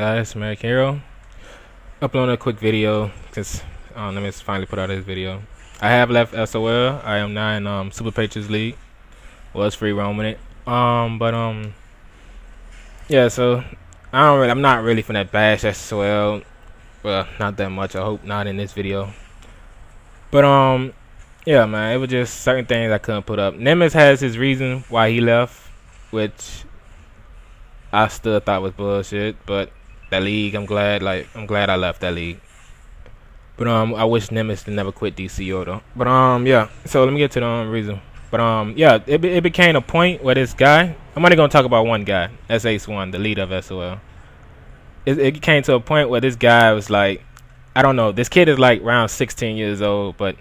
Guys, American Hero. Uploading a quick video since let me just finally put out this video. I have left SOL. I am now in Superpatriot League. Was free roaming it. Yeah. So I'm not really finna bash SOL. Well, not that much. I hope not in this video. But yeah, man. It was just certain things I couldn't put up. Nemesis has his reason why he left, which I still thought was bullshit, but that league, I'm glad I left that league. But I wish Nemesis never quit DCO though. But yeah. So let me get to the reason. But yeah, it became a point where this guy, I'm only gonna talk about one guy. That's ACE1, the leader of SOL. It came to a point where this guy was like, I don't know, this kid is like around 16 years old, but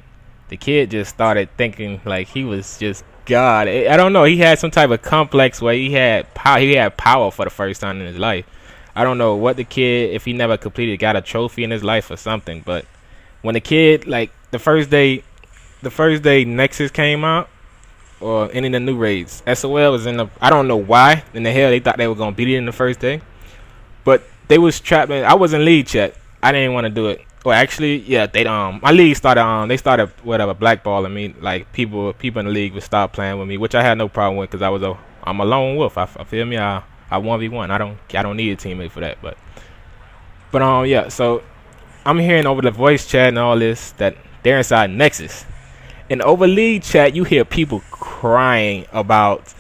the kid just started thinking like he was just God. I don't know. He had some type of complex where he had power. He had power for the first time in his life. I don't know what the kid, if he never completed, got a trophy in his life or something. But when the kid, like the first day Nexus came out, or any of the new raids, SOL was in the. I don't know why in the hell they thought they were gonna beat it in the first day, but they was trapped. I was in league chat. I didn't want to do it. Well, actually, yeah, they my league started they started whatever blackballing me. Like people in the league would stop playing with me, which I had no problem with because I'm a lone wolf. I feel me. I 1v1. I don't need a teammate for that. But yeah. So I'm hearing over the voice chat and all this that they're inside Nexus, and over league chat you hear people crying about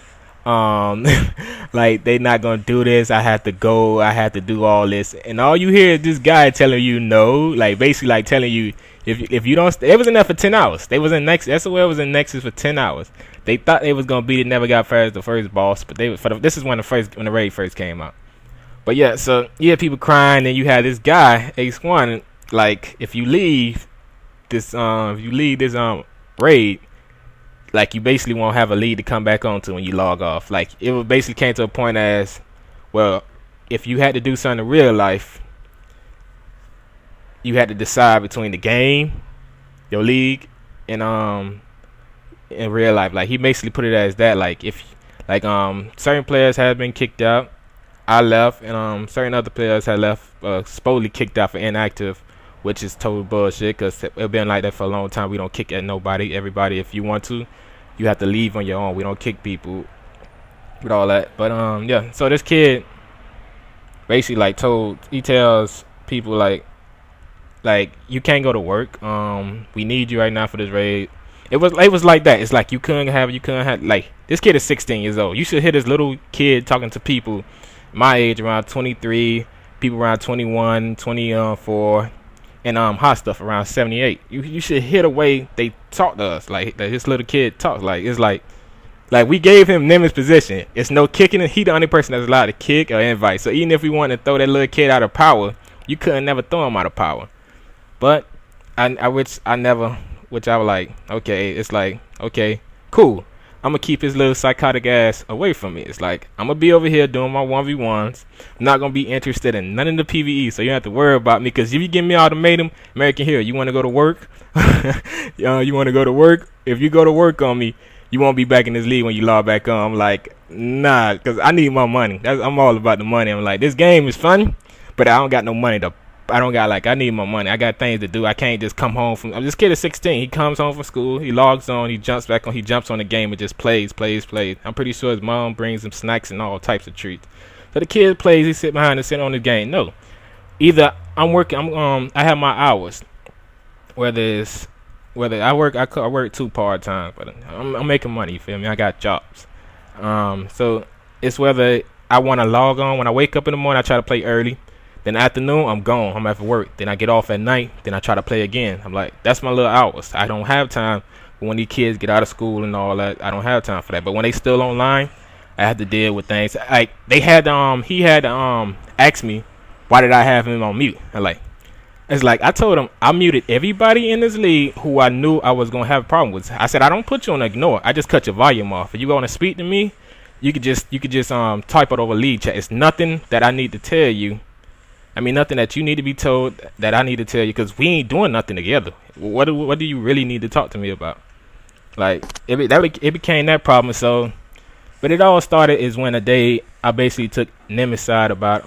like they not gonna do this. I have to go. I have to do all this, and all you hear is this guy telling you no, like basically like telling you if you don't. It was in there for 10 hours. They was in Nexus. SOL was in Nexus for 10 hours. They thought they was gonna beat it. Never got past the first boss, but this is when the raid first came out. But yeah, so yeah, people crying, and you had this guy ACE1 like if you leave this raid. Like you basically won't have a lead to come back onto when you log off. Like it would basically came to a point as, well, if you had to do something in real life, you had to decide between the game, your league, and in real life. Like he basically put it as that. Like if certain players have been kicked out, I left, and certain other players had left, supposedly kicked out for inactive, which is total bullshit because it's been like that for a long time. We don't kick at nobody. Everybody, if you want to, you have to leave on your own. We don't kick people with all that. But yeah. So this kid basically he tells people like you can't go to work. We need you right now for this raid. It was like that. It's like you couldn't have like this kid is 16 years old. You should hear this little kid talking to people my age around 23, people around 21, 24. And hot stuff around 78. You should hear the way they talk to us. Like this little kid talks. Like it's like we gave him Nemesis position. It's no kicking. He the only person that's allowed to kick or invite. So even if we wanted to throw that little kid out of power, you couldn't never throw him out of power. But I was like, okay, it's like, okay, cool. I'm gonna keep his little psychotic ass away from me. It's like I'm gonna be over here doing my 1v1s. I'm not gonna be interested in none of the PvE, so you don't have to worry about me. Because if you give me ultimatum, American Hero, you want to go to work? You want to go to work? If you go to work on me, you won't be back in this league when you log back on. I'm like, nah, because I need my money. I'm all about the money. I'm like, this game is fun, but I don't got no money to. I need my money. I got things to do. I can't just come home from. This kid is 16. He comes home from school. He logs on. He jumps back on. He jumps on the game and just plays. I'm pretty sure his mom brings him snacks and all types of treats. So the kid plays. He sit behind and sit on the game. No, either I'm working. I have my hours. Whether I work 2 part time, but I'm making money. You feel me? I got jobs. So it's whether I want to log on when I wake up in the morning. I try to play early. Then afternoon, I'm gone. I'm at work. Then I get off at night. Then I try to play again. I'm like, that's my little hours. I don't have time when these kids get out of school and all that. I don't have time for that. But when they still online, I have to deal with things. Like he had ask me, why did I have him on mute? It's like I told him I muted everybody in this league who I knew I was gonna have a problem with. I said I don't put you on ignore. I just cut your volume off. If you want to speak to me, you could just type it over league chat. It's nothing that I need to tell you. I mean, nothing that you need to be told that I need to tell you because we ain't doing nothing together. What do you really need to talk to me about? Like, it became that problem. So, but it all started is when a day I basically took Nemesis side about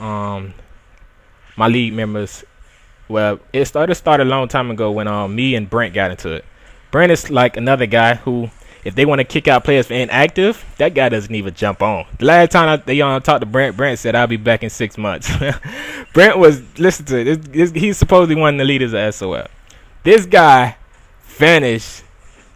my league members. Well, it started a long time ago when me and Brent got into it. Brent is like another guy who, if they want to kick out players for inactive, that guy doesn't even jump on. The last time they talked to Brent, Brent said I'll be back in 6 months. Brent was, listen to it, he's supposedly one of the leaders of SOL. This guy vanished.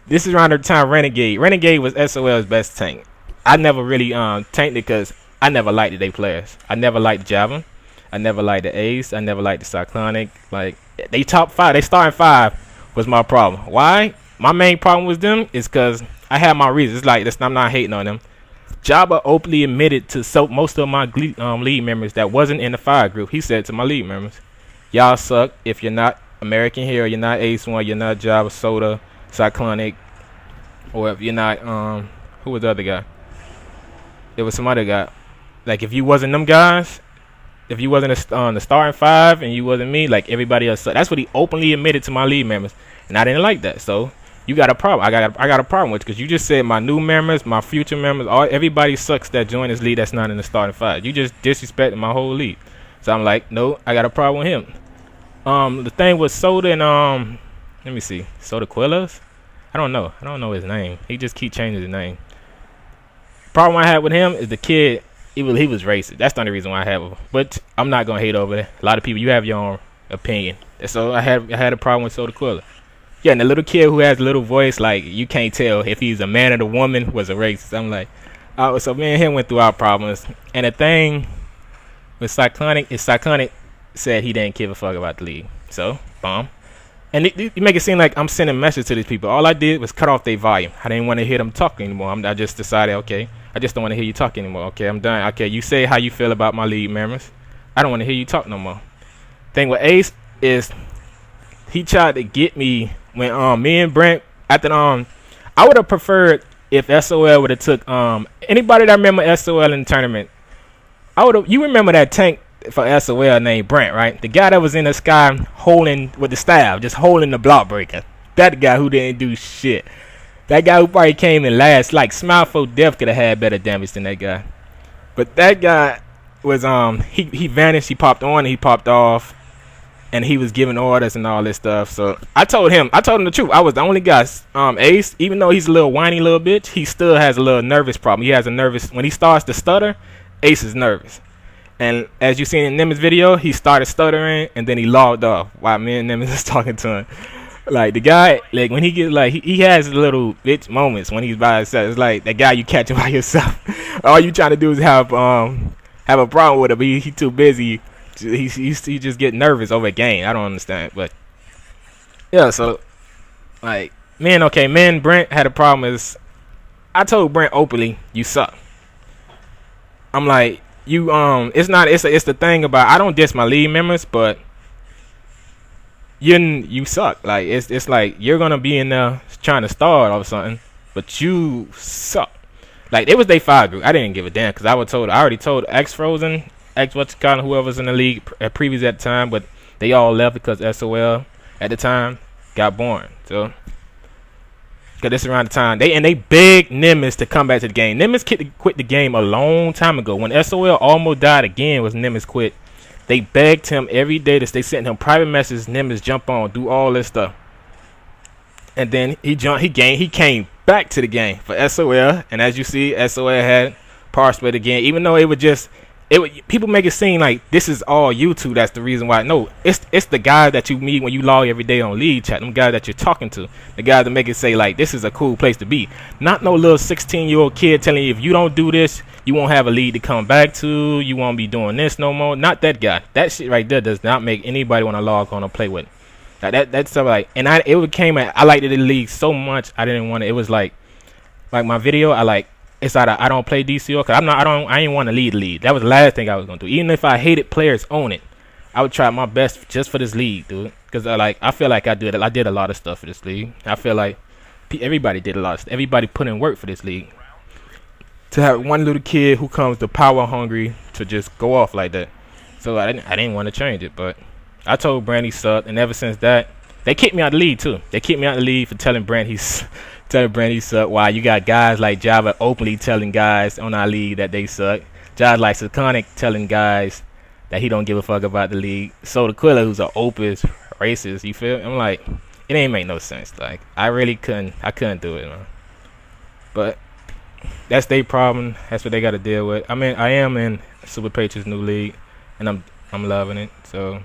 This is around the time Renegade was SOL's best tank. I never really tanked it because I never liked they players. I never liked Java. I never liked the Ace. I never liked the Cyclonic. Like, they top 5. They starting 5 was my problem. Why? My main problem with them is because I had my reasons. It's like, I'm not hating on them. Jabba openly admitted to most of my league members that wasn't in the fire group. He said to my league members, y'all suck if you're not American Hero, you're not ACE1, you're not Java, Soda, Cyclonic, or if you're not, who was the other guy? There was some other guy. Like, if you wasn't them guys, if you wasn't the starting 5 and you wasn't me, like, everybody else sucked. That's what he openly admitted to my league members. And I didn't like that. So, you got a problem. I got a problem with it because you just said my new members, my future members, everybody sucks that joined this league that's not in the starting 5. You just disrespected my whole league. So I'm like, no, I got a problem with him. The thing with Soda and let me see, Soda Quillas. I don't know his name. He just keep changing his name. Problem I had with him is the kid. He was racist. That's the only reason why I have him. But I'm not gonna hate over it. A lot of people, you have your own opinion. So I had a problem with Soda Quilla. Yeah, and the little kid who has a little voice, like, you can't tell if he's a man or the woman, was a racist. I'm like, oh, so me and him went through our problems. And the thing with Cyclonic is Cyclonic said he didn't give a fuck about the league. So, bomb. And you make it seem like I'm sending messages to these people. All I did was cut off their volume. I didn't want to hear them talk anymore. I just decided, okay, I just don't want to hear you talk anymore. Okay, I'm done. Okay, you say how you feel about my league members. I don't want to hear you talk no more. Thing with Ace is he tried to get me when me and Brent after I would have preferred if SOL would have took anybody that remember SOL in the tournament. You remember that tank for SOL named Brent, right? The guy that was in the sky holding with the staff, just holding the block breaker. That guy who didn't do shit. That guy who probably came in last, like Smile for Death could have had better damage than that guy. But that guy was he vanished, he popped on, he popped off, and he was giving orders and all this stuff. So I told him the truth. I was the only guy. Ace, even though he's a little whiny little bitch, he still has a little nervous problem. He has a nervous when he starts to stutter. Ace is nervous. And as you seen in Nemesis' video, he started stuttering and then he logged off while me and Nemesis was talking to him. Like, the guy, like, when he gets, like, he has little bitch moments when he's by himself. It's like that guy you catch him by yourself. All you trying to do is have a problem with him, but he too busy. He just get nervous over a game. I don't understand. But, yeah, so, like, Brent had a problem is, I told Brent openly, you suck. I'm like, it's the thing about, I don't diss my league members, but you suck. Like, it's like you're gonna be in there trying to start or something, but you suck. Like, it was they 5 group. I didn't give a damn because I already told X Frozen, whoever's in the league previous at the time, but they all left because SOL at the time got born. So, because this is around the time they begged Nemesis to come back to the game. Nemesis quit the game a long time ago. When SOL almost died again, was Nemesis quit. They begged him every day they sent him private messages. Nemesis jump on, do all this stuff, and then he came back to the game for SOL. And as you see, SOL had power split again, even though people make it seem like this is all YouTube. That's the reason why. No, it's the guys that you meet when you log every day on league chat. Them guys that you're talking to. The guys that make it say like this is a cool place to be. Not no little 16-year-old kid telling you if you don't do this, you won't have a league to come back to. You won't be doing this no more. Not that guy. That shit right there does not make anybody want to log on or play with. That's stuff like. And I liked the league so much. I didn't want it. It was like my video. It's either I don't play DCO because I ain't want to lead the league. That was the last thing I was gonna do. Even if I hated players on it, I would try my best just for this league, dude. Because I feel like I did a lot of stuff for this league. I feel like everybody did a lot of stuff. Everybody put in work for this league. To have one little kid who comes to power hungry to just go off like that. So I didn't want to change it, but I told Brand he sucked, and ever since that, they kicked me out of the league too. They kicked me out of the league for telling Brand he suck. Why you got guys like Java openly telling guys on our league that they suck. Guys like Sakonic telling guys that he don't give a fuck about the league. So the Quilla, who's an opus racist, you feel? I'm like, it ain't make no sense. Like, I couldn't do it, man. But that's their problem. That's what they got to deal with. I mean, I am in Super Patriot's new league, and I'm loving it. So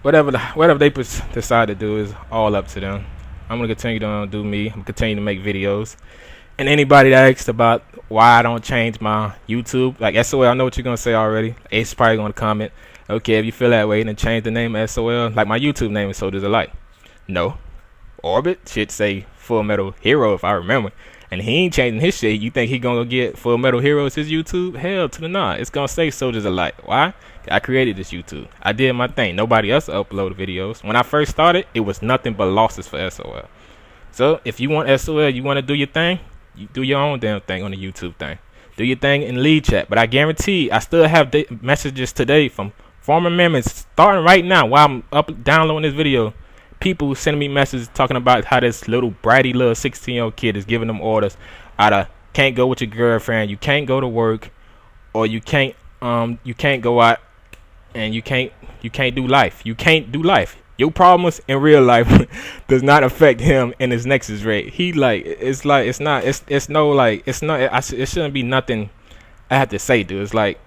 whatever they decide to do is all up to them. I'm gonna continue to do me. I'm gonna continue to make videos. And anybody that asks about why I don't change my YouTube, like SOL, I know what you're gonna say already. Ace is probably gonna comment, okay, if you feel that way, then change the name of SOL. Like my YouTube name is Soldiers of Light. No. Orbit should say Full Metal Hero if I remember. And he ain't changing his shit. You think he gonna get Full Metal Hero as his YouTube? Hell to the nah. It's gonna say Soldiers of Light. Why? I created this YouTube. I did my thing. Nobody else uploaded videos. When I first started, it was nothing but losses for SOL. So if you want SOL, you want to do your thing, you do your own damn thing on the YouTube thing. Do your thing in lead chat. But I guarantee I still have messages today from former members starting right now while I'm downloading this video. People sending me messages talking about how this little bratty little 16-year-old kid is giving them orders out of can't go with your girlfriend, you can't go to work, or you can't go out and you can't do life. You can't do life. Your problems in real life does not affect him in his Nexus rate. It shouldn't be nothing I have to say, dude. It's like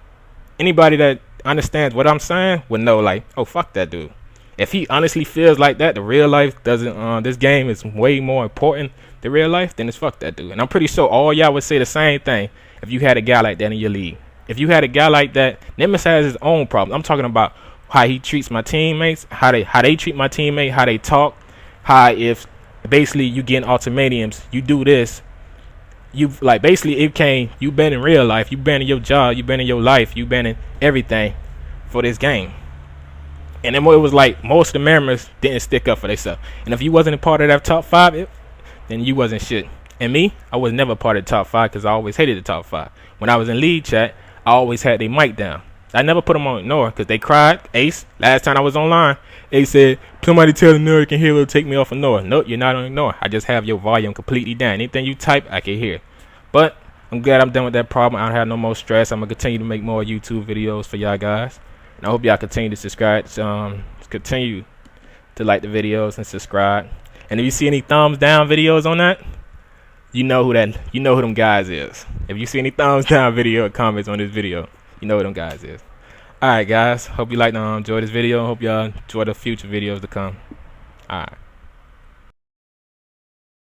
anybody that understands what I'm saying would know, like, oh, fuck that dude. If he honestly feels like that, the real life doesn't. This game is way more important than real life. Then it's fuck that dude. And I'm pretty sure all y'all would say the same thing if you had a guy like that in your league. If you had a guy like that, Nemesis has his own problem. I'm talking about how he treats my teammates, how they treat my teammate, how they talk, how if basically you get ultimatums, you do this, you like basically you been in real life, you been in your job, you been in your life, you been in everything for this game. And then it was like most of the members didn't stick up for themselves. And if you wasn't a part of that top 5, then you wasn't shit. And me, I was never part of the top 5 because I always hated the top 5. When I was in lead chat, I always had their mic down. I never put them on ignore because they cried. Ace, last time I was online, Ace said, somebody tell the American hero to take me off ignore. Nope, you're not on ignore. I just have your volume completely down. Anything you type, I can hear. But I'm glad I'm done with that problem. I don't have no more stress. I'm going to continue to make more YouTube videos for y'all guys. And I hope y'all continue to subscribe. Continue to like the videos and subscribe. And if you see any thumbs down videos on that, you know who them guys is. If you see any thumbs down video or comments on this video, you know who them guys is. Alright guys, hope you like to enjoy this video. Hope y'all enjoy the future videos to come. Alright.